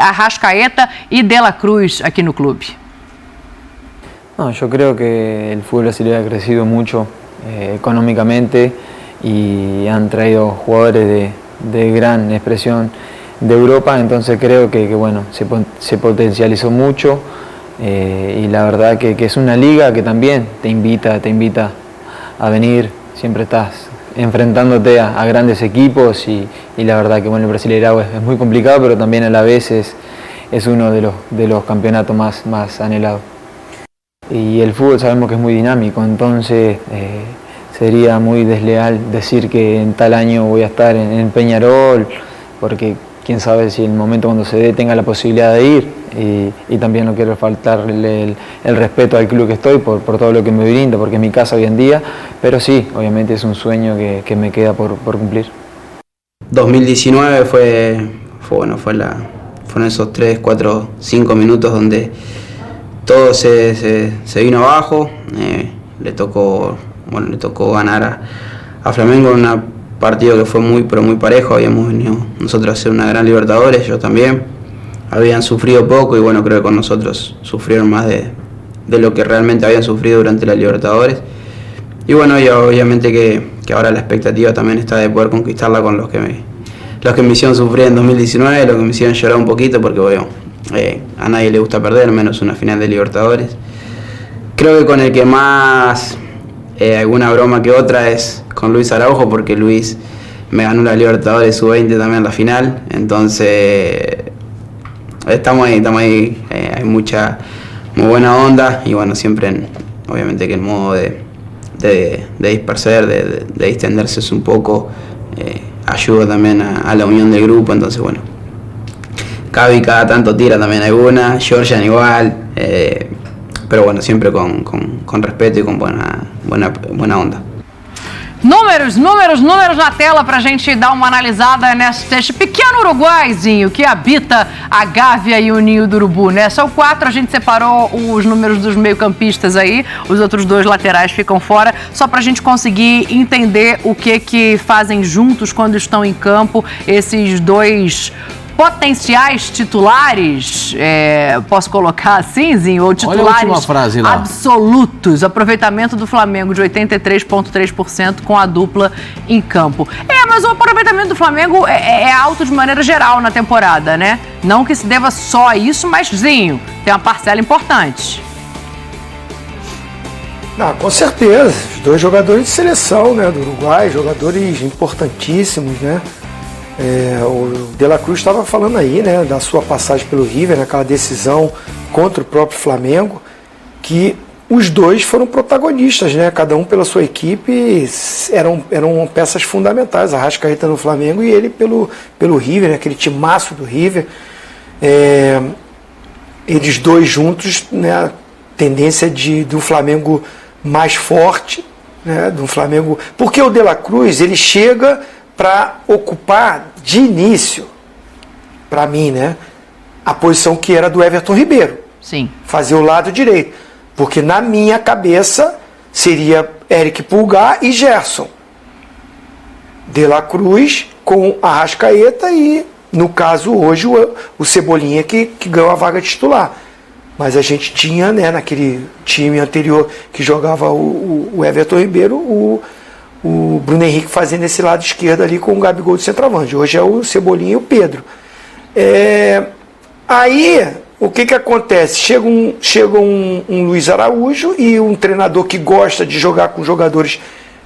Arrascaeta e De La Cruz aqui no clube? No, yo creo que el fútbol brasileño ha crecido mucho económicamente y han traído jugadores de gran expresión de Europa, entonces creo que bueno, se potencializó mucho y la verdad que es una liga que también te invita a venir, siempre estás enfrentándote a grandes equipos y la verdad que bueno, el Brasileirão es muy complicado, pero también a la vez es uno de los campeonatos más anhelados. Y el fútbol sabemos que es muy dinámico, entonces sería muy desleal decir que en tal año voy a estar en Peñarol, porque quién sabe si el momento cuando se dé tenga la posibilidad de ir, y también no quiero faltarle el respeto al club que estoy por todo lo que me brinda, porque es mi casa hoy en día, pero sí, obviamente es un sueño que me queda por cumplir. 2019 fueron esos 3, 4, 5 minutos donde todo se vino abajo. Le tocó ganar a Flamengo en un partido que fue muy parejo. Habíamos venido nosotros a hacer una gran Libertadores, ellos también habían sufrido poco y bueno, creo que con nosotros sufrieron más de lo que realmente habían sufrido durante la Libertadores. Y bueno, y obviamente que ahora la expectativa también está de poder conquistarla con los que me hicieron sufrir en 2019, los que me hicieron llorar un poquito, porque bueno, a nadie le gusta perder, menos una final de Libertadores. Creo que con el que más alguna broma que otra es con Luis Araujo, porque Luis me ganó la Libertadores Sub-20 también en la final, entonces estamos ahí, hay mucha muy buena onda y bueno, siempre obviamente que el modo de dispersar, de distenderse es un poco, ayuda también a la unión del grupo, entonces bueno, Cavi cada tanto tira también alguna, Georgian igual, pero bueno, siempre con respeto y con buena onda. Números na tela pra gente dar uma analisada neste pequeno uruguaizinho que habita a Gávea e o Ninho do Urubu, né? São 4, a gente separou os números dos meio-campistas aí, os outros 2 laterais ficam fora, só pra gente conseguir entender o que fazem juntos quando estão em campo esses 2 potenciais titulares, posso colocar assim, Zinho? Ou titulares frase lá. Absolutos. Aproveitamento do Flamengo de 83,3% com a dupla em campo. Mas o aproveitamento do Flamengo é alto de maneira geral na temporada, né? Não que se deva só a isso, mas, Zinho, tem uma parcela importante. Com certeza. Os 2 jogadores de seleção, né, do Uruguai, jogadores importantíssimos, né? O De La Cruz estava falando aí, né, da sua passagem pelo River, naquela decisão contra o próprio Flamengo, que os 2 foram protagonistas, né, cada um pela sua equipe, eram peças fundamentais, a Arrascaeta no Flamengo e ele pelo River, né, aquele timaço do River. Eles 2 juntos, né, a tendência do Flamengo mais forte, né, do Flamengo, porque o De La Cruz ele chega para ocupar de início, para mim, né, a posição que era do Everton Ribeiro. Sim. Fazer o lado direito. Porque na minha cabeça seria Eric Pulgar e Gerson. De La Cruz com Arrascaeta e, no caso, hoje o Cebolinha que ganhou a vaga titular. Mas a gente tinha, né, naquele time anterior que jogava o Everton Ribeiro, o Bruno Henrique fazendo esse lado esquerdo ali com o Gabigol de centroavante. Hoje é o Cebolinha e o Pedro. Aí, o que acontece? Chega um Luiz Araújo e um treinador que gosta de jogar com jogadores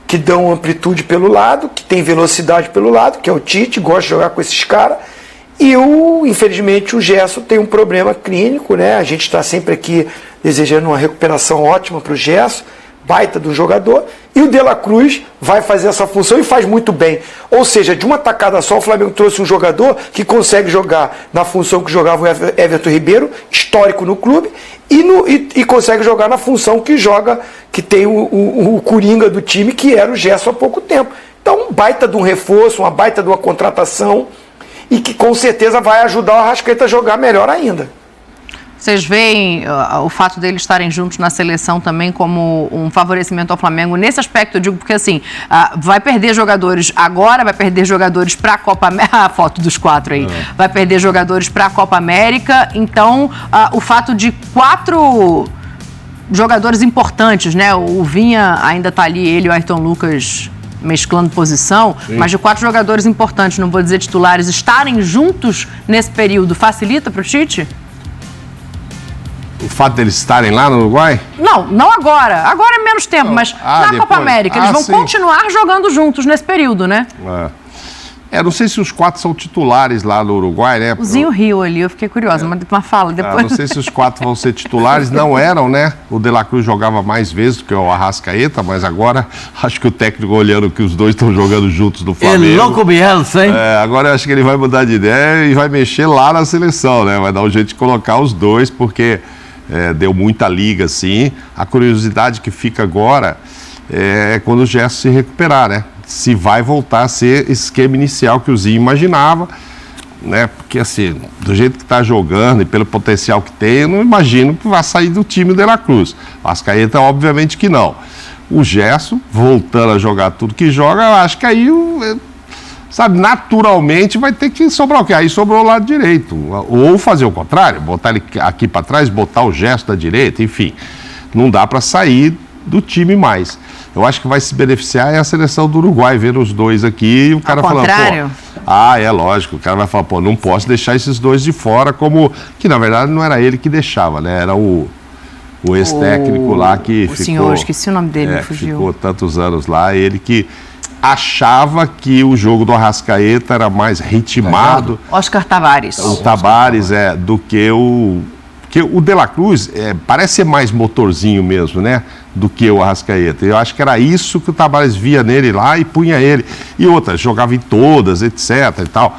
que dão amplitude pelo lado, que tem velocidade pelo lado, que é o Tite, gosta de jogar com esses caras. E, infelizmente, o Gerson tem um problema clínico, né? A gente está sempre aqui desejando uma recuperação ótima para o Gerson, baita do jogador, e o De La Cruz vai fazer essa função e faz muito bem. Ou seja, de uma tacada só, o Flamengo trouxe um jogador que consegue jogar na função que jogava o Everton Ribeiro, histórico no clube, e consegue jogar na função que tem o Coringa do time, que era o Gerson há pouco tempo. Então, um baita de um reforço, uma baita de uma contratação, e que com certeza vai ajudar o Arrascaeta a jogar melhor ainda. Vocês veem o fato deles estarem juntos na seleção também como um favorecimento ao Flamengo? Nesse aspecto, eu digo porque, assim, vai perder jogadores agora, vai perder jogadores para a Copa América. A foto dos 4 aí. Vai perder jogadores para a Copa América. Então, o fato de 4 jogadores importantes, né? O Vinha ainda está ali, ele e o Ayrton Lucas mesclando posição, mas de 4 jogadores importantes, não vou dizer titulares, estarem juntos nesse período, facilita para o Tite? O fato deles estarem lá no Uruguai? Não agora. Agora é menos tempo, mas na depois. Copa América eles vão sim. continuar jogando juntos nesse período, né? Não sei se os 4 são titulares lá no Uruguai, né? O Zinho riu ali, eu fiquei curiosa, mas fala depois. Não sei se os 4 vão ser titulares, não eram, né? O De La Cruz jogava mais vezes do que o Arrascaeta, mas agora acho que o técnico olhando que os dois estão jogando juntos no Flamengo. É louco Bielsa, hein? Agora eu acho que ele vai mudar de ideia e vai mexer lá na seleção, né? Vai dar um jeito de colocar os dois, porque deu muita liga, assim. A curiosidade que fica agora é quando o Gerson se recuperar, né? Se vai voltar a ser esse esquema inicial que o Zinho imaginava, né? Porque, assim, do jeito que está jogando e pelo potencial que tem, eu não imagino que vai sair do time do De La Cruz. O Arrascaeta, obviamente que não. O Gerson, voltando a jogar tudo que joga, eu acho que aí, sabe, naturalmente vai ter que sobrar o quê? Aí sobrou o lado direito. Ou fazer o contrário, botar ele aqui para trás, botar o Gerson da direita, enfim. Não dá para sair do time mais. Eu acho que vai se beneficiar é a seleção do Uruguai, ver os dois aqui e o cara falando, é lógico, o cara vai falar, não posso deixar esses dois de fora, como, que na verdade não era ele que deixava, né, era o ex-técnico lá que ficou... O senhor, esqueci o nome dele, me fugiu. Ficou tantos anos lá, ele que achava que o jogo do Arrascaeta era mais ritmado. Oscar Tavares. O Tavares, do que o... Porque o De La Cruz parece ser mais motorzinho mesmo, né? Do que o Arrascaeta. Eu acho que era isso que o Tavares via nele lá e punha ele. E outra, jogava em todas, etc e tal.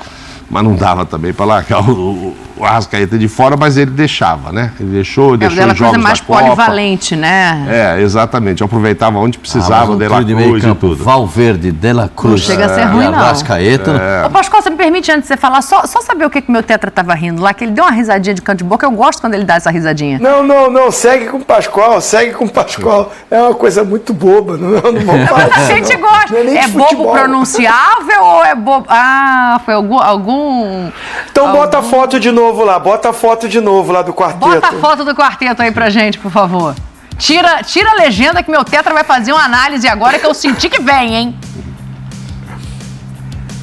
Mas não dava também para largar o Arrascaeta de fora, mas ele deixava, né? Ele deixou os jogos da Copa. O De La Cruz é mais polivalente, né? Exatamente. Eu aproveitava onde precisava, De La Cruz e tudo. Valverde, De La Cruz. Não chega a ser ruim, não. Arrascaeta. Ô, Pascoal, você me permite, antes de você falar, só saber o que meu tetra estava rindo lá, que ele deu uma risadinha de canto de boca. Eu gosto quando ele dá essa risadinha. Não. Segue com o Pascoal. É uma coisa muito boba. Não vou falar. A gente gosta. É bobo pronunciável ou é bobo... Foi algum... Então bota a foto de novo lá. Bota a foto de novo lá do quarteto. Bota a foto do quarteto aí pra gente, por favor. Tira a legenda que meu tetra vai fazer uma análise agora que eu senti que vem, hein?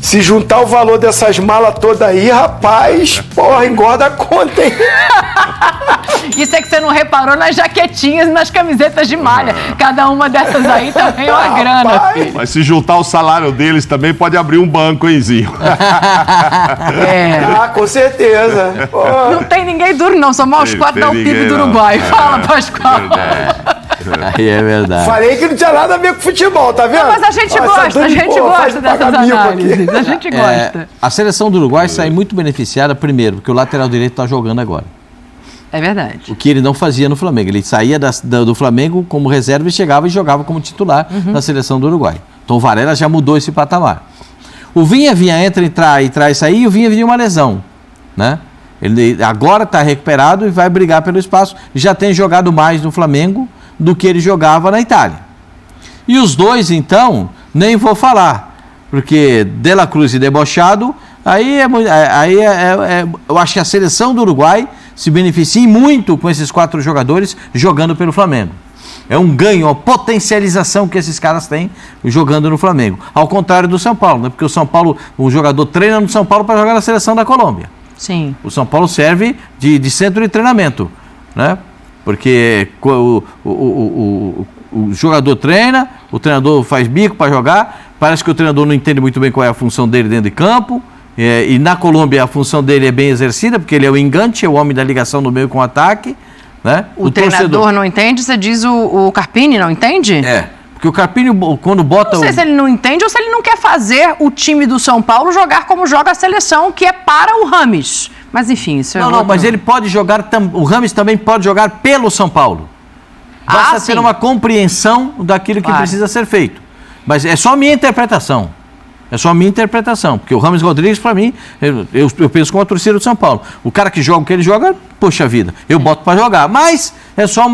Se juntar o valor dessas malas todas aí, rapaz, engorda a conta, hein? Isso é que você não reparou nas jaquetinhas e nas camisetas de malha. Cada uma dessas aí também é uma grana, filho. Mas se juntar o salário deles também pode abrir um banco, hein, Zinho? Com certeza. Não tem ninguém duro, não. Somos os 4 da PIB do Uruguai. Fala, Pascoal. Aí é verdade. Falei que não tinha nada a ver com futebol, tá vendo? Mas a gente gosta dessas análises. A gente gosta. A seleção do Uruguai sai muito beneficiada, primeiro, porque o lateral direito está jogando agora. É verdade. O que ele não fazia no Flamengo. Ele saía do Flamengo como reserva e chegava e jogava como titular na seleção do Uruguai. Então o Varela já mudou esse patamar. O Vinha entra e traz sair, e o Vinha uma lesão, né? Ele agora está recuperado e vai brigar pelo espaço. Já tem jogado mais no Flamengo do que ele jogava na Itália. E os dois, então, nem vou falar, porque De La Cruz e debochado, eu acho que a seleção do Uruguai se beneficia muito com esses 4 jogadores jogando pelo Flamengo. É um ganho, uma potencialização que esses caras têm jogando no Flamengo. Ao contrário do São Paulo, né? Porque o São Paulo, um jogador treina no São Paulo para jogar na seleção da Colômbia. Sim. O São Paulo serve de centro de treinamento, né? Porque o jogador treina, o treinador faz bico para jogar, parece que o treinador não entende muito bem qual é a função dele dentro de campo, e na Colômbia a função dele é bem exercida, porque ele é o engante, é o homem da ligação do meio com o ataque, né? O treinador não entende, você diz o Carpini não entende? Porque o Carpini, quando bota... Não sei se ele não entende ou se ele não quer fazer o time do São Paulo jogar como joga a seleção, que é para o Rames. Mas enfim, isso é Não, mas ele pode jogar, o Rames também pode jogar pelo São Paulo. Basta ter uma compreensão daquilo que precisa ser feito. Mas é só a minha interpretação. É só a minha interpretação, porque o James Rodrigues, para mim, eu penso como a torcida do São Paulo. O cara que joga o que ele joga, poxa vida, eu boto para jogar. Mas é só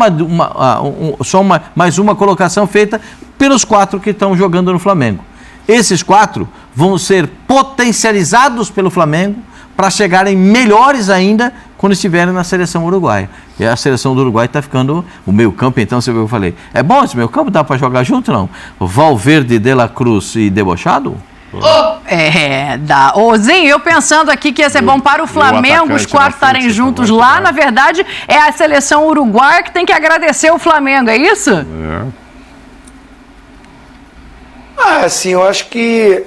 mais uma colocação feita pelos 4 que estão jogando no Flamengo. Esses 4 vão ser potencializados pelo Flamengo para chegarem melhores ainda quando estiverem na seleção uruguaia. E a seleção do Uruguai está ficando... O meio-campo, então, você viu o que eu falei. É bom esse meio-campo? Dá para jogar junto, não? Valverde, De La Cruz e Debochado? Dá. Ô, Zinho, eu pensando aqui que ia ser bom para o Flamengo os 4 estarem juntos lá, na verdade, é a seleção uruguaia que tem que agradecer o Flamengo, é isso? Assim, eu acho que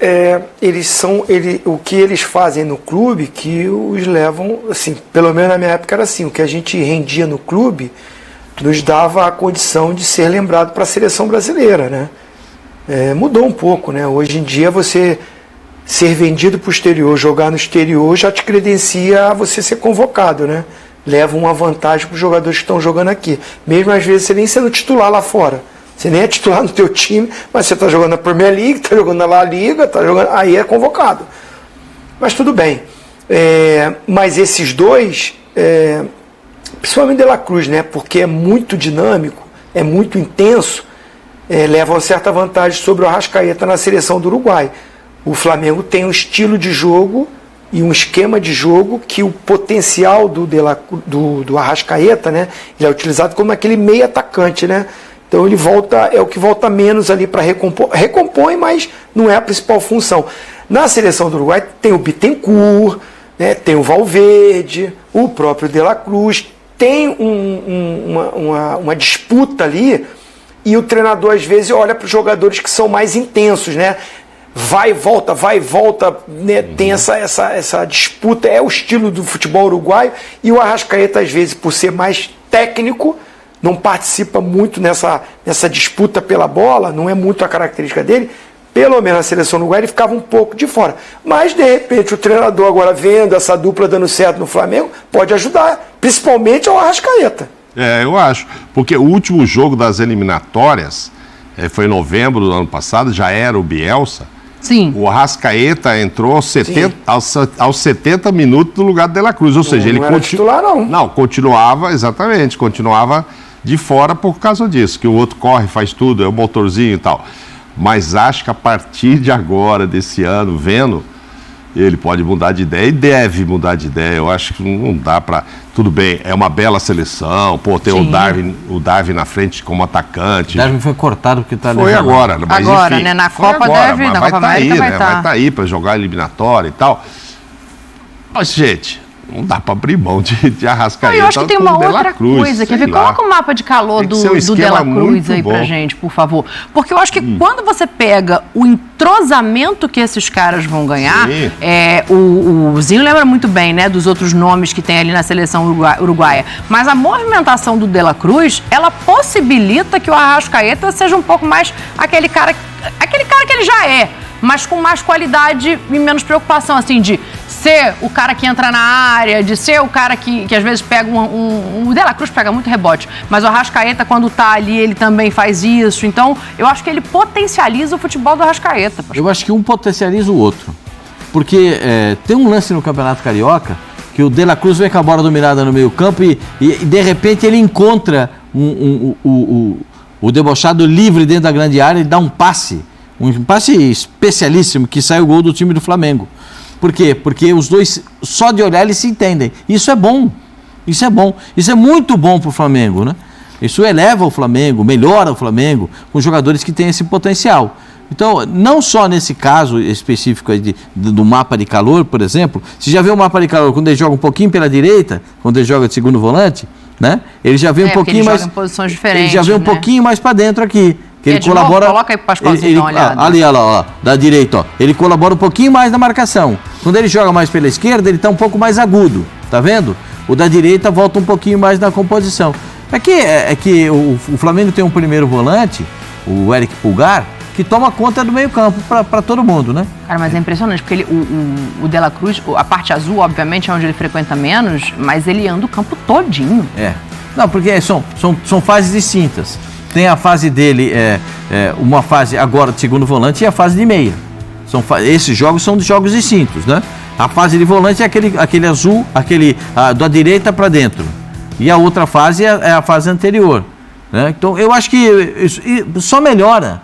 o que eles fazem no clube que os levam, assim, pelo menos na minha época era assim, o que a gente rendia no clube nos dava a condição de ser lembrado para a seleção brasileira, né? Mudou um pouco, né? Hoje em dia você ser vendido para o exterior, jogar no exterior já te credencia a você ser convocado, né? Leva uma vantagem para os jogadores que estão jogando aqui. Mesmo às vezes você nem sendo titular lá fora. Você nem é titular no teu time, mas você está jogando na Premier League, está jogando na La Liga, aí é convocado. Mas tudo bem. Mas esses dois, principalmente De La Cruz, né? Porque é muito dinâmico, é muito intenso, levam certa vantagem sobre o Arrascaeta na seleção do Uruguai. O Flamengo tem um estilo de jogo e um esquema de jogo que o potencial do Arrascaeta, né? Ele é utilizado como aquele meio atacante, né? Então ele é o que volta menos ali para recompor. Recompõe, mas não é a principal função. Na seleção do Uruguai tem o Bittencourt, né, tem o Valverde, o próprio De La Cruz. Tem uma disputa ali e o treinador às vezes olha para os jogadores que são mais intensos, né? Vai e volta, né? Tem essa disputa, é o estilo do futebol uruguaio, e o Arrascaeta às vezes, por ser mais técnico, não participa muito nessa disputa pela bola, não é muito a característica dele. Pelo menos na seleção uruguaia ele ficava um pouco de fora. Mas, de repente, o treinador agora vendo essa dupla dando certo no Flamengo, pode ajudar, principalmente ao Arrascaeta. Eu acho, porque o último jogo das eliminatórias foi em novembro do ano passado, já era o Bielsa. Sim. O Arrascaeta entrou aos 70 minutos no lugar do De La Cruz, ou seja, ele era titular, não. Não, continuava de fora por causa disso, que o outro corre, faz tudo, é o motorzinho e tal. Mas acho que a partir de agora, desse ano, vendo, ele pode mudar de ideia e deve mudar de ideia. Eu acho que não dá para... Tudo bem, é uma bela seleção, tem o Darwin na frente como atacante. O Darwin foi cortado porque está Foi agora, mas agora, enfim, né? Na Copa agora, na vai Copa estar América aí, vai né? estar. Vai estar aí para jogar eliminatória e tal. Mas, gente, não dá para abrir mão de Arrascaeta. Eu acho que tem uma outra Cruz, coisa. Quer ver? Coloca o mapa de calor do De La Cruz aí pra gente, por favor. Porque eu acho que quando você pega o entrosamento que esses caras vão ganhar, o Zinho lembra muito bem, né, dos outros nomes que tem ali na seleção uruguaia. Mas a movimentação do De La Cruz, ela possibilita que o Arrascaeta seja um pouco mais aquele cara que ele já é, mas com mais qualidade e menos preocupação, assim, de ser o cara que entra na área, de ser o cara que às vezes pega o De La Cruz pega muito rebote, mas o Arrascaeta, quando tá ali, ele também faz isso. Então, eu acho que ele potencializa o futebol do Arrascaeta. Eu acho que um potencializa o outro. Porque tem um lance no Campeonato Carioca que o De La Cruz vem com a bola dominada no meio campo e de repente ele encontra o Debochado livre dentro da grande área e dá um passe especialíssimo que sai o gol do time do Flamengo. Por quê? Porque os dois, só de olhar, eles se entendem. Isso é bom. Isso é bom. Isso é muito bom para o Flamengo, né? Isso eleva o Flamengo, melhora o Flamengo com jogadores que têm esse potencial. Então, não só nesse caso específico aí do mapa de calor, por exemplo, você já vê o mapa de calor quando ele joga um pouquinho pela direita, quando ele joga de segundo volante, né? Ele já vê um pouquinho mais. Joga em posições diferentes, ele já vê um pouquinho mais para dentro aqui. Que ele colabora. Novo, coloca aí pro Pascoalzinho dar uma olhada. Ali, olha lá, da direita, ó. Ele colabora um pouquinho mais na marcação. Quando ele joga mais pela esquerda, ele tá um pouco mais agudo, tá vendo? O da direita volta um pouquinho mais na composição. É que o Flamengo tem um primeiro volante, o Eric Pulgar, que toma conta do meio-campo para todo mundo, né? Cara, mas é impressionante, porque o De La Cruz, a parte azul, obviamente, é onde ele frequenta menos, mas ele anda o campo todinho. Não, porque são fases distintas. Tem a fase dele, uma fase agora de segundo volante e a fase de meia. Esses jogos são de jogos distintos, né? A fase de volante é aquele azul, da direita para dentro. E a outra fase é a fase anterior, né? Então, eu acho que isso só melhora.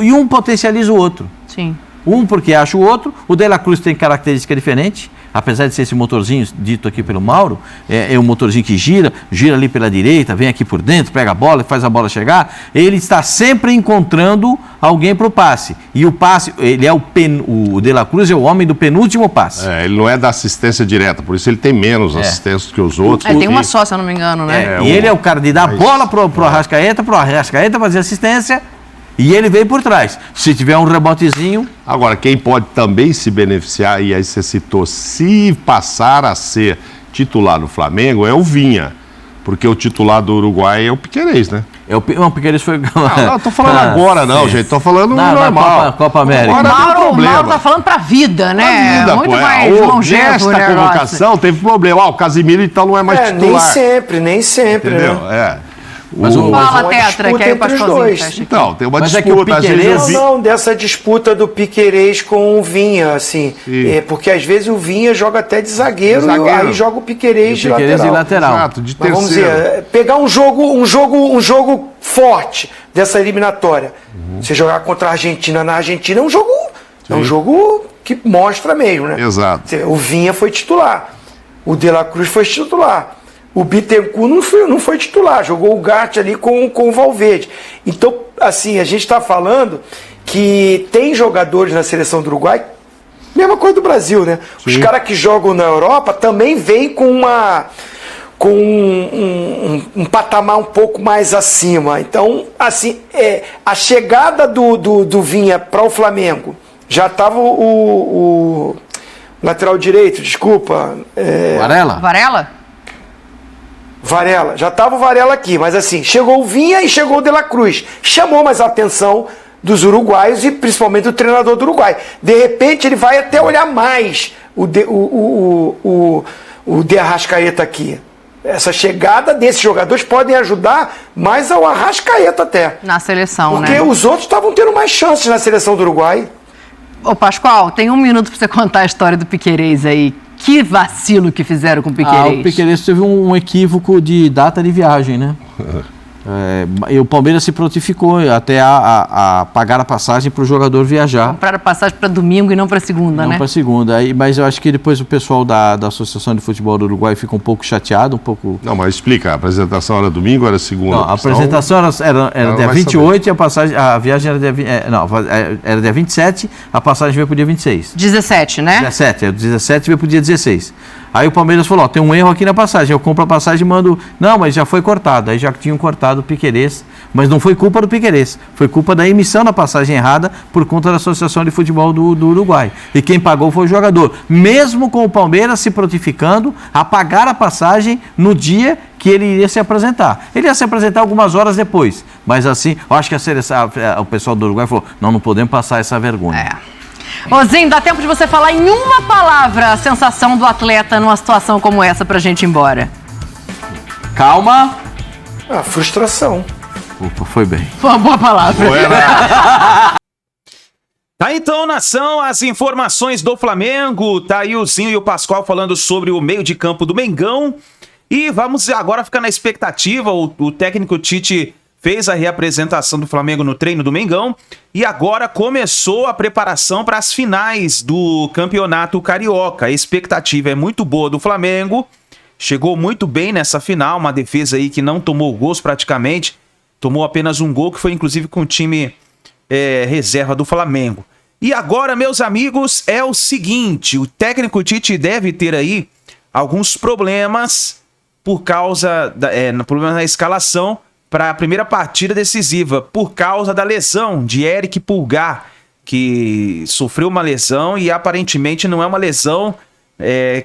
E um potencializa o outro. Sim. Um porque acha o outro. O De La Cruz tem característica diferente. Apesar de ser esse motorzinho dito aqui pelo Mauro, é um motorzinho que gira ali pela direita, vem aqui por dentro, pega a bola, faz a bola chegar. Ele está sempre encontrando alguém para o passe. E o passe, ele é o De La Cruz é o homem do penúltimo passe. Ele não é da assistência direta, por isso ele tem menos assistências que os outros. Tem uma só, se eu não me engano, né? E ele é o cara de dar bola pro Arrascaeta fazer assistência. E ele veio por trás. Se tiver um rebotezinho... Agora, quem pode também se beneficiar, e aí você citou, se passar a ser titular no Flamengo, é o Vinha. Porque o titular do Uruguai é o Piquerez, né? O Piquerez foi... Não, tô falando agora não, gente. Tô falando normal. Na Copa América. O Mauro tá falando pra vida, né? Vida, muito mais longevo o nesta negócio. convocação teve problema. O Casimiro então não é mais titular. Nem sempre, Entendeu? né? Fala, Tetra, que aí o Pascoalzinho fecha. Então, tem uma Mas disputa. é que o Piquerez... Não, dessa disputa do Piquerez com o Vinha, assim. Porque às vezes o Vinha joga até de zagueiro. E aí joga o Piquerez de lateral. Exato, de Mas terceiro. vamos dizer, pegar um jogo forte dessa eliminatória. Você jogar contra a Argentina na Argentina é um jogo que mostra mesmo, né? Exato. O Vinha foi titular. O De La Cruz foi titular. O Bittencourt não foi titular, jogou o Gatti ali com o Valverde. Então, assim, a gente está falando que tem jogadores na seleção do Uruguai, mesma coisa do Brasil, né? Sim. Os caras que jogam na Europa também vêm com um patamar um pouco mais acima. Então, assim, a chegada do Vinha para o Flamengo, já estava o lateral direito, desculpa. Varela, já estava o Varela aqui, mas assim, chegou o Vinha e chegou o De La Cruz. Chamou mais a atenção dos uruguaios e principalmente do treinador do Uruguai. De repente ele vai até olhar mais o De Arrascaeta aqui. Essa chegada desses jogadores podem ajudar mais ao Arrascaeta até. Na seleção, porque né? Porque os outros estavam tendo mais chances na seleção do Uruguai. Ô, Pascoal, tem um minuto para você contar a história do Piquerez aí. Que vacilo que fizeram com o Piquerez. O Piquerez teve um equívoco de data de viagem, né? E o Palmeiras se prontificou até a pagar a passagem para o jogador viajar. Compraram passagem para domingo e não para segunda, né? Não para segunda. Mas eu acho que depois o pessoal da Associação de Futebol do Uruguai fica um pouco chateado, um pouco... Não, mas explica, a apresentação era domingo ou era segunda? Não, a apresentação era dia 28 e a viagem era era dia 27, a passagem veio para o dia 26. 17, né? 17 veio para o dia 16. Aí o Palmeiras falou, tem um erro aqui na passagem, eu compro a passagem e mando... Não, mas já foi cortado. Aí já tinham cortado o Piquerez, mas não foi culpa do Piquerez, foi culpa da emissão da passagem errada por conta da Associação de Futebol do Uruguai. E quem pagou foi o jogador, mesmo com o Palmeiras se prontificando a pagar a passagem no dia que ele iria se apresentar. Ele ia se apresentar algumas horas depois, mas assim, eu acho que o pessoal do Uruguai falou, não podemos passar essa vergonha. Ozinho, dá tempo de você falar em uma palavra a sensação do atleta numa situação como essa pra gente ir embora. Calma. Frustração. Opa, foi bem. Foi uma boa palavra. Tá então, nação, as informações do Flamengo. Tá aí o Zinho e o Pascoal falando sobre o meio de campo do Mengão. E vamos agora ficar na expectativa. O técnico Tite fez a reapresentação do Flamengo no treino do Mengão e agora começou a preparação para as finais do Campeonato Carioca. A expectativa é muito boa do Flamengo, chegou muito bem nessa final, uma defesa aí que não tomou gols praticamente, tomou apenas um gol, que foi inclusive com o time reserva do Flamengo. E agora, meus amigos, é o seguinte, o técnico Tite deve ter aí alguns problemas por causa problemas na escalação, para a primeira partida decisiva, por causa da lesão de Eric Pulgar, que sofreu uma lesão e aparentemente não é uma lesão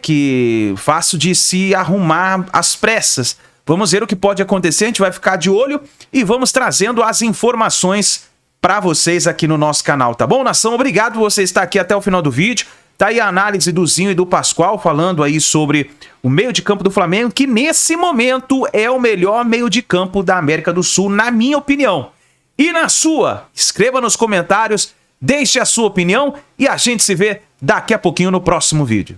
que fácil de se arrumar às pressas. Vamos ver o que pode acontecer, a gente vai ficar de olho e vamos trazendo as informações para vocês aqui no nosso canal, tá bom, nação? Obrigado por você estar aqui até o final do vídeo. Tá aí a análise do Zinho e do Pascoal falando aí sobre o meio de campo do Flamengo, que nesse momento é o melhor meio de campo da América do Sul, na minha opinião. E na sua? Escreva nos comentários, deixe a sua opinião e a gente se vê daqui a pouquinho no próximo vídeo.